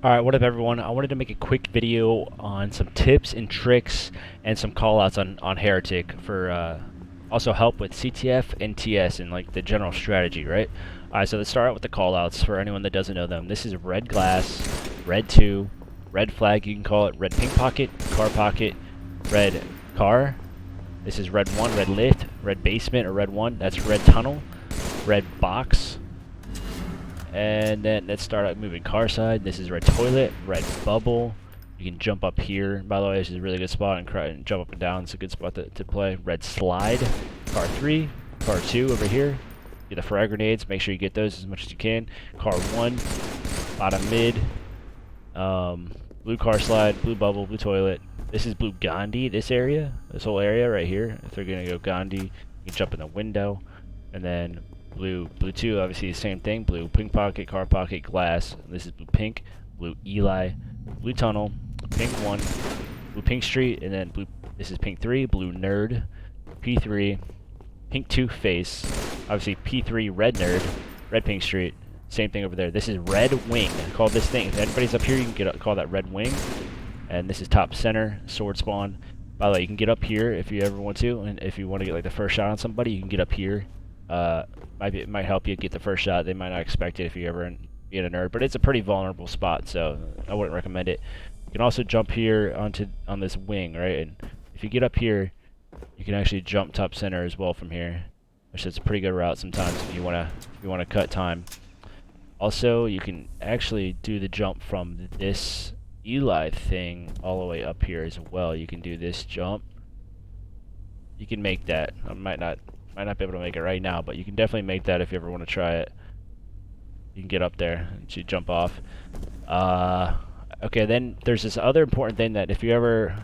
Alright, what up everyone? I wanted to make a quick video on some tips and tricks and some callouts on Heretic for also help with CTF and TS and like the general strategy, right? Alright, so let's start out with the callouts for anyone that doesn't know them. This is red glass, red 2, red flag, you can call it red pink pocket, red car. This is red 1, red lift, red basement or red 1, that's red tunnel, red box. And then let's start out moving car side. This is red toilet, red bubble. You can jump up here. By the way, this is a really good spot and jump up and down. It's a good spot to play. Red slide, car 3, car 2 over here. Get the frag grenades. Make sure you get those as much as you can. Car 1, bottom mid. Blue car slide, blue bubble, blue toilet. This is blue Gandhi, this area. This whole area right here. If they're going to go Gandhi, you can jump in the window. And then blue 2, obviously the same thing. Blue pink pocket, car pocket, glass. This is blue pink, blue Eli, blue tunnel, pink 1, blue pink street, and then blue. This is pink 3, blue nerd, P3, pink 2 face. Obviously P3 red nerd, red pink street. Same thing over there. This is red wing. I call this thing. If anybody's up here, you can call that red wing. And this is top center, sword spawn. By the way, you can get up here if you ever want to, and if you want to get like the first shot on somebody, you can get up here. It might help you get the first shot. They might not expect it if you ever get a nerd, but it's a pretty vulnerable spot, so I wouldn't recommend it. You can also jump here on this wing, right? And if you get up here, you can actually jump top center as well from here, which is a pretty good route sometimes if you wanna cut time. Also, you can actually do the jump from this Eli thing all the way up here as well. You can do this jump. You can make that. I might not be able to make it right now, but you can definitely make that if you ever want to try it. You can get up there and you jump off. Okay, then there's this other important thing that if you ever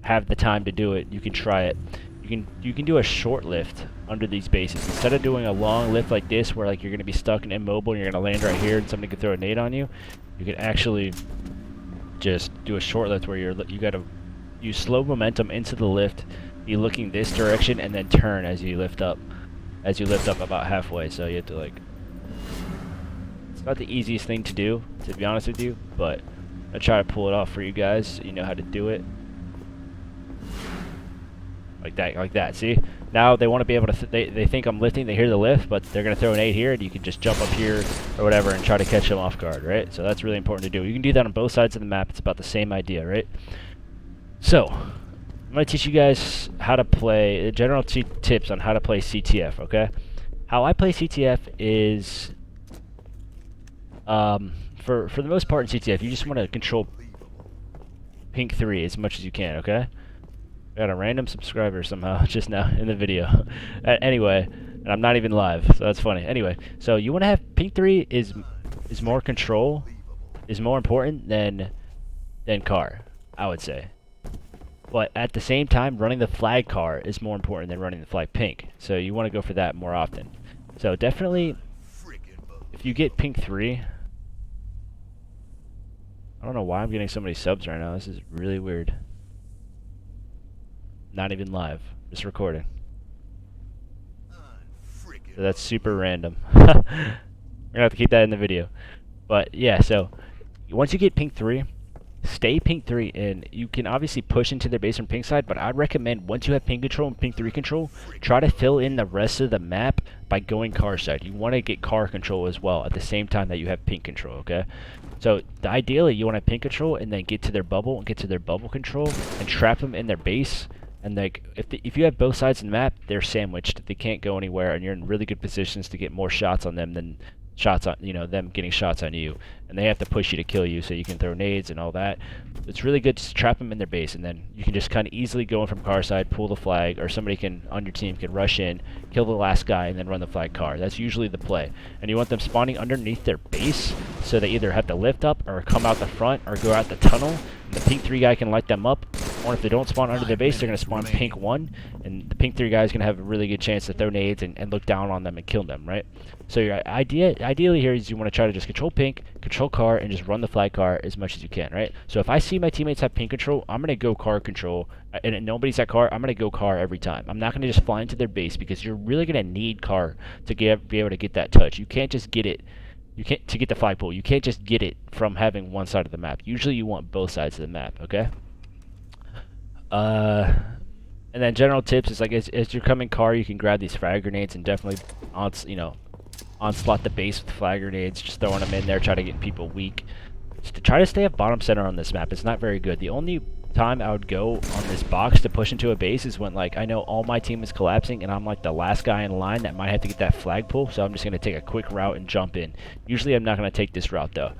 have the time to do it, you can try it. You can do a short lift under these bases. Instead of doing a long lift like this where like you're going to be stuck and immobile and you're going to land right here and somebody can throw a nade on you, you can actually just do a short lift where you got to use slow momentum into the lift, be looking this direction, and then turn as you lift up about halfway. So you have to like, it's not the easiest thing to do, to be honest with you, but I try to pull it off for you guys so you know how to do it. Like that, see? Now they want to be able to, they think I'm lifting, they hear the lift, but they're going to throw an 8 here, and you can just jump up here or whatever and try to catch them off guard, right? So that's really important to do. You can do that on both sides of the map. It's about the same idea, right? So, I'm going to teach you guys how to play, general tips on how to play CTF, okay? How I play CTF is, for the most part in CTF, you just want to control pink 3 as much as you can, okay? I got a random subscriber somehow just now in the video. Anyway, and I'm not even live, so that's funny. Anyway, so you want to have pink 3 is more control, is more important than car, I would say. But at the same time, running the flag car is more important than running the flag pink. So you want to go for that more often. So definitely, if you get pink 3, I don't know why I'm getting so many subs right now. This is really weird. Not even live, just recording. So that's super random. We're gonna have to keep that in the video. But yeah, so once you get pink 3, stay pink 3, and you can obviously push into their base from pink side, but I'd recommend once you have pink control and pink 3 control, try to fill in the rest of the map by going car side. You want to get car control as well at the same time that you have pink control, okay? So ideally you want to have pink control and then get to their bubble and get to their bubble control and trap them in their base. And like if you have both sides of the map, they're sandwiched. They can't go anywhere, and you're in really good positions to get more shots on them than shots on, them getting shots on you, and they have to push you to kill you so you can throw nades and all that. It's really good to trap them in their base, and then you can just kind of easily go in from car side, pull the flag, or somebody on your team can rush in, kill the last guy, and then run the flag car. That's usually the play. And you want them spawning underneath their base, so they either have to lift up or come out the front or go out the tunnel, and the pink 3 guy can light them up. Or if they don't spawn under their base, they're going to spawn pink 1, and the pink 3 guy is going to have a really good chance to throw nades and look down on them and kill them, right? So your ideally here is you want to try to just control pink, control car, and just run the flag car as much as you can, right? So if I see my teammates have pink control, I'm going to go car control, and nobody's at car, I'm going to go car every time. I'm not going to just fly into their base because you're really going to need car to be able to get that touch. You can't just get it You can't to get the flagpole. You can't just get it from having one side of the map. Usually you want both sides of the map. Okay. Uh, and then general tips is like as you're coming car, you can grab these frag grenades and definitely onslaught the base with flag grenades. Just throwing them in there, try to get people weak. Just to try to stay at bottom center on this map. It's not very good. The only time I would go on this box to push into a base is when like I know all my team is collapsing and I'm like the last guy in line that might have to get that flagpole, so I'm just gonna take a quick route and jump in. Usually I'm not gonna take this route though,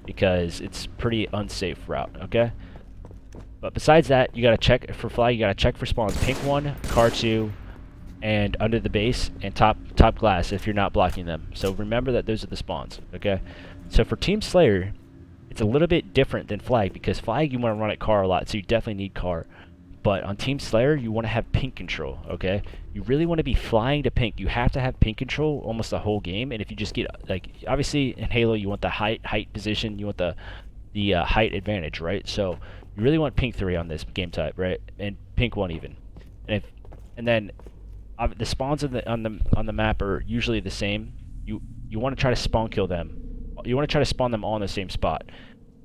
because it's pretty unsafe route, okay? But besides that, you gotta check for flag, you gotta check for spawns. Pink 1, car 2, and under the base, and top glass if you're not blocking them. So remember that those are the spawns, okay? So for Team Slayer, it's a little bit different than flag, because flag you want to run at car a lot, so you definitely need car. But on Team Slayer, you want to have pink control, okay? You really want to be flying to pink. You have to have pink control almost the whole game, and if you just get, like, obviously in Halo, you want the height position, you want the height advantage, right? So you really want pink 3 on this game type, right? And pink 1 even. And then the spawns on the map are usually the same. You want to try to spawn kill them. You want to try to spawn them all in the same spot.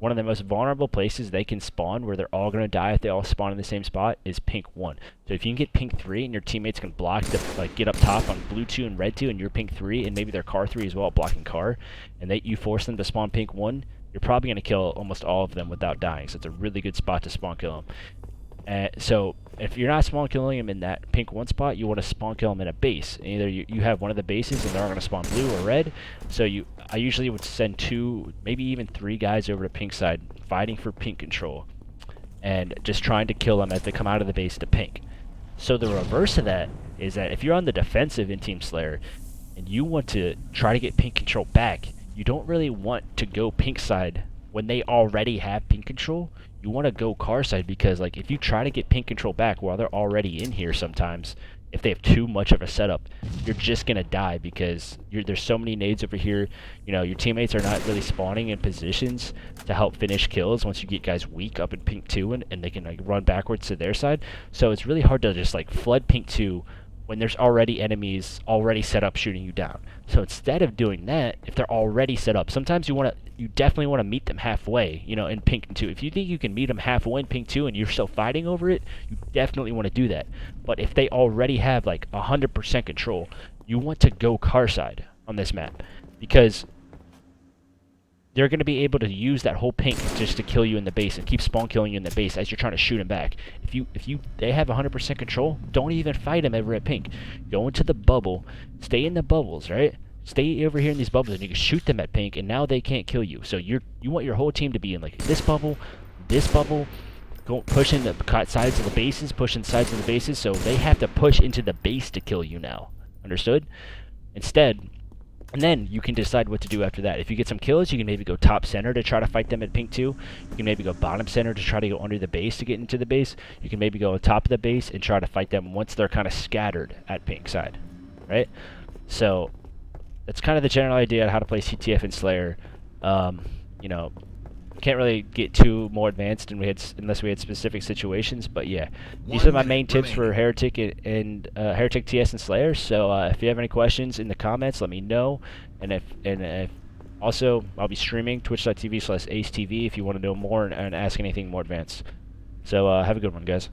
One of the most vulnerable places they can spawn, where they're all going to die if they all spawn in the same spot, is pink 1. So if you can get pink 3 and your teammates can block the, like, get up top on blue 2 and red 2 and you're pink 3 and maybe their car 3 as well, blocking car, and you force them to spawn pink 1, you're probably going to kill almost all of them without dying. So it's a really good spot to spawn kill them. So if you're not spawn killing them in that pink 1 spot, you want to spawn kill them in a base. Either you have one of the bases and they're all going to spawn blue or red. So I usually would send 2, maybe even 3 guys over to pink side fighting for pink control and just trying to kill them as they come out of the base to pink. So the reverse of that is that if you're on the defensive in Team Slayer and you want to try to get pink control back, you don't really want to go pink side when they already have pink control. You want to go car side, because like if you try to get pink control back while they're already in here, sometimes if they have too much of a setup, you're just gonna die, because there's so many nades over here. You know, your teammates are not really spawning in positions to help finish kills once you get guys weak up in pink 2 and they can like run backwards to their side. So it's really hard to just like flood pink 2 when there's already enemies already set up shooting you down. So instead of doing that, if they're already set up, sometimes you definitely want to meet them halfway, you know, in pink 2. If you think you can meet them halfway in pink 2 and you're still fighting over it, you definitely want to do that. But if they already have like 100% control, you want to go car side on this map, because they're going to be able to use that whole pink just to kill you in the base and keep spawn killing you in the base as you're trying to shoot them back. They have 100% control, don't even fight them ever at pink. Go into the bubble, stay in the bubbles, right? Stay over here in these bubbles and you can shoot them at pink, and now they can't kill you. So you want your whole team to be in like this bubble, go pushing the sides of the bases, pushing sides of the bases, so they have to push into the base to kill you now. Understood? And then you can decide what to do after that. If you get some kills, you can maybe go top center to try to fight them at pink 2. You can maybe go bottom center to try to go under the base to get into the base. You can maybe go on top of the base and try to fight them once they're kind of scattered at pink side, right? So that's kind of the general idea on how to play CTF and Slayer. You know, can't really get too more advanced unless we had specific situations, but yeah, these are my main tips for Heretic and Heretic, TS, and Slayer. So if you have any questions in the comments, let me know. And if also, I'll be streaming twitch.tv/AceTV if you want to know more and ask anything more advanced. So have a good one, guys.